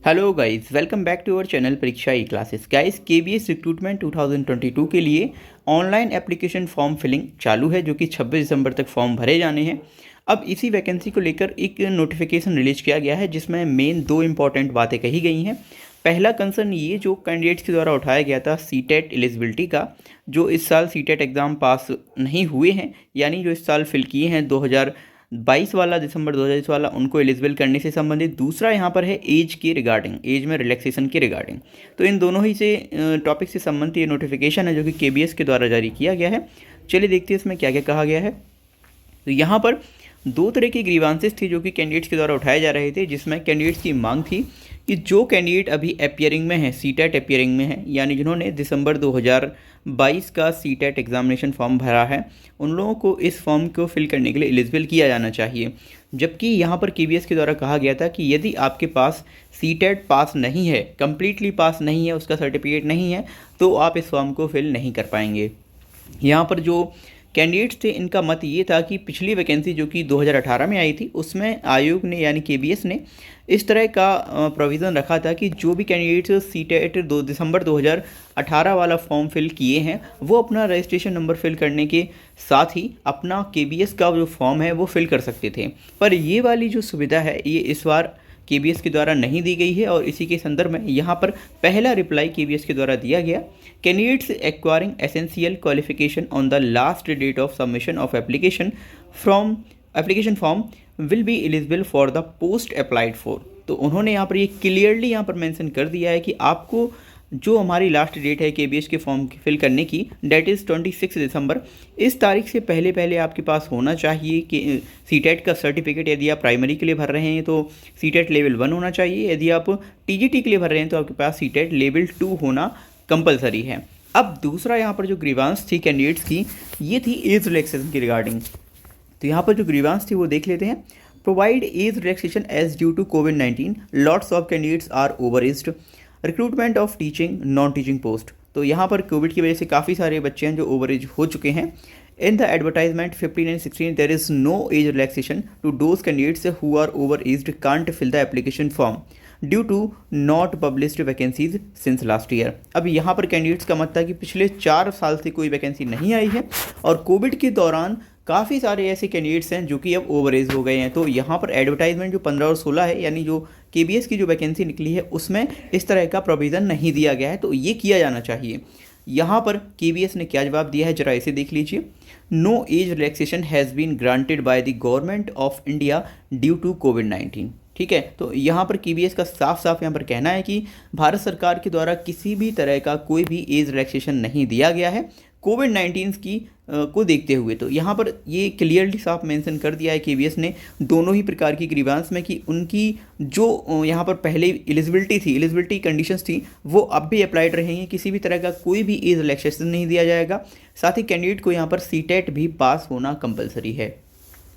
Hello guys, welcome back to our channel Pariksha E classes. Guys, KBS recruitment 2022 के लिए online application form filling चालू है, जो कि 26 दिसंबर तक फॉर्म भरे जाने हैं। अब इसी वैकेंसी को लेकर एक नोटिफिकेशन रिलीज किया गया है, जिसमें मेन दो इंपॉर्टेंट बातें कही गई हैं। पहला कंसर्न ये जो कैंडिडेट्स के द्वारा उठाया गया था सीटेट एलिजिबिलिटी का, जो इस साल सीटेट एग्ज़ाम पास नहीं हुए हैं, यानी जो इस साल फिल किए हैं 2022 वाला, दिसंबर 2022 वाला, उनको एलिजिबल करने से संबंधित। दूसरा यहाँ पर है एज के रिगार्डिंग, एज में रिलैक्सेशन के रिगार्डिंग। तो इन दोनों ही से टॉपिक से संबंधित ये नोटिफिकेशन है, जो कि केबीएस के द्वारा जारी किया गया है। चलिए देखते हैं इसमें क्या क्या कहा गया है। तो यहाँ पर दो तरह की ग्रीवांसेस थी जो कि कैंडिडेट्स के द्वारा उठाए जा रहे थे, जिसमें कैंडिडेट्स की मांग थी कि जो कैंडिडेट अभी अपियरिंग में है, सीटेट अपियरिंग में है, यानी जिन्होंने दिसंबर 2022 का सीटेट एग्जामिनेशन फॉर्म भरा है, उन लोगों को इस फॉर्म को फिल करने के लिए एलिजिबल किया जाना चाहिए। जबकि यहाँ पर केबीएस के द्वारा कहा गया था कि यदि आपके पास सीटेट पास नहीं है, कंप्लीटली पास नहीं है, उसका सर्टिफिकेट नहीं है, तो आप इस फॉर्म को फिल नहीं कर पाएंगे। यहाँ पर जो कैंडिडेट्स थे, इनका मत ये था कि पिछली वैकेंसी जो कि 2018 में आई थी, उसमें आयोग ने यानी केबीएस ने इस तरह का प्रोविज़न रखा था कि जो भी कैंडिडेट्स सीटेट 2 दिसंबर 2018 वाला फॉर्म फिल किए हैं, वो अपना रजिस्ट्रेशन नंबर फिल करने के साथ ही अपना केबीएस का जो फॉर्म है वो फिल कर सकते थे। पर ये वाली जो सुविधा है, ये इस बार केबीएस के द्वारा नहीं दी गई है, और इसी के संदर्भ में यहाँ पर पहला रिप्लाई केबीएस के द्वारा दिया गया। Candidates acquiring essential qualification on the last date of submission of application form will be eligible for the post applied for. तो उन्होंने यहाँ पर ये क्लियरली यहाँ पर मेंशन कर दिया है कि आपको जो हमारी लास्ट डेट है केबीएस के फॉर्म फिल करने की, डेट इज़ 26 दिसंबर, इस तारीख से पहले पहले आपके पास होना चाहिए कि सीटेट का सर्टिफिकेट। यदि आप प्राइमरी के लिए भर रहे हैं तो सीटेट लेवल 1 होना चाहिए। यदि आप टीजीटी के लिए भर रहे हैं तो आपके पास सीटेट लेवल 2 होना कंपलसरी है। अब दूसरा यहाँ पर जो ग्रीवांस थी कैंडिडेट्स की, ये थी एज रिलैक्सेशन की रिगार्डिंग। तो यहाँ पर जो ग्रीवांस थी वो देख लेते हैं। Provide age relaxation as due to कोविड-19, lots of candidates are over aged, recruitment of teaching non teaching post. तो यहाँ पर कोविड की वजह से काफ़ी सारे बच्चे हैं जो ओवर एज हो चुके हैं। In the advertisement 15 and 16 there is no age relaxation to those candidates who are over aged can't fill the application form due to not published vacancies since last year. अब यहाँ पर candidates का मत था कि पिछले 4 साल से कोई वैकेंसी नहीं आई है, और कोविड के दौरान काफ़ी सारे ऐसे कैंडिडेट्स हैं जो कि अब ओवर एज हो गए हैं। तो यहाँ पर एडवर्टाइजमेंट जो 15 और 16 है, यानी जो केबीएस की जो वैकेंसी निकली है, उसमें इस तरह का प्रोविज़न नहीं दिया गया है, तो ये किया जाना चाहिए। यहाँ पर केबीएस ने क्या जवाब दिया है, जरा इसे देख लीजिए। No age relaxation has been granted by the government of India due to कोविड-19। ठीक है, तो यहाँ पर केबीएस का साफ साफ यहाँ पर कहना है कि भारत सरकार के द्वारा किसी भी तरह का कोई भी एज रिलैक्सेशन नहीं दिया गया है कोविड-19 की को देखते हुए। तो यहाँ पर ये क्लियरली साफ मेंशन कर दिया है केबीएस ने दोनों ही प्रकार की ग्रीवांस में कि उनकी जो यहाँ पर पहले एलिजिबिलिटी कंडीशंस थी, वो अब भी अप्लाइड रहेंगी। किसी भी तरह का कोई भी एज रिलैक्सेशन नहीं दिया जाएगा। साथ ही कैंडिडेट को यहाँ पर सीटेट भी पास होना कंपलसरी है।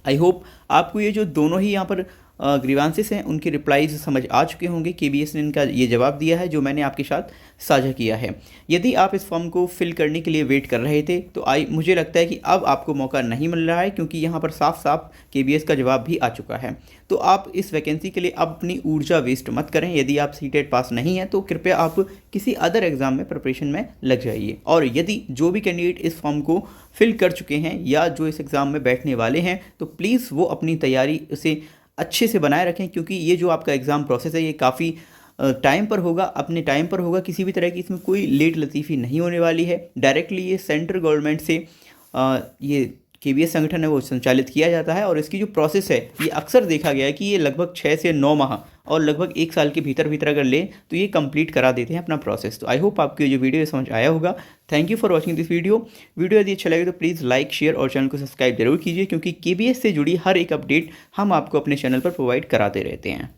आई होप आपको ये जो दोनों ही यहाँ पर ग्रीवांसेस हैं, उनके रिप्लाईज समझ आ चुके होंगे। केबीएस ने इनका ये जवाब दिया है जो मैंने आपके साथ साझा किया है। यदि आप इस फॉर्म को फिल करने के लिए वेट कर रहे थे, तो मुझे लगता है कि अब आपको मौका नहीं मिल रहा है, क्योंकि यहाँ पर साफ साफ केबीएस का जवाब भी आ चुका है। तो आप इस वैकेंसी के लिए अब अपनी ऊर्जा वेस्ट मत करें। यदि आप सीटेट पास नहीं हैं तो कृपया आप किसी अदर एग्जाम में प्रिपरेशन में लग जाइए। और यदि जो भी कैंडिडेट इस फॉर्म को फिल कर चुके हैं या जो इस एग्ज़ाम में बैठने वाले हैं, तो प्लीज़ वो अपनी तैयारी उसे अच्छे से बनाए रखें, क्योंकि ये जो आपका एग्ज़ाम प्रोसेस है, ये काफ़ी टाइम पर होगा, अपने टाइम पर होगा। किसी भी तरह की इसमें कोई लेट लतीफ़ी नहीं होने वाली है। डायरेक्टली ये सेंट्रल गवर्नमेंट से ये केबीएस संगठन है वो संचालित किया जाता है, और इसकी जो प्रोसेस है, ये अक्सर देखा गया है कि ये लगभग 6 से 9 माह और लगभग 1 साल के भीतर अगर लें तो ये कंप्लीट करा देते हैं अपना प्रोसेस। तो आई होप आपको ये जो वीडियो समझ आया होगा। Thank you for watching this video यदि अच्छा लगे तो प्लीज़ लाइक, शेयर और चैनल को सब्सक्राइब जरूर कीजिए, क्योंकि केबीएस से जुड़ी हर एक अपडेट हम आपको अपने चैनल पर प्रोवाइड कराते रहते हैं।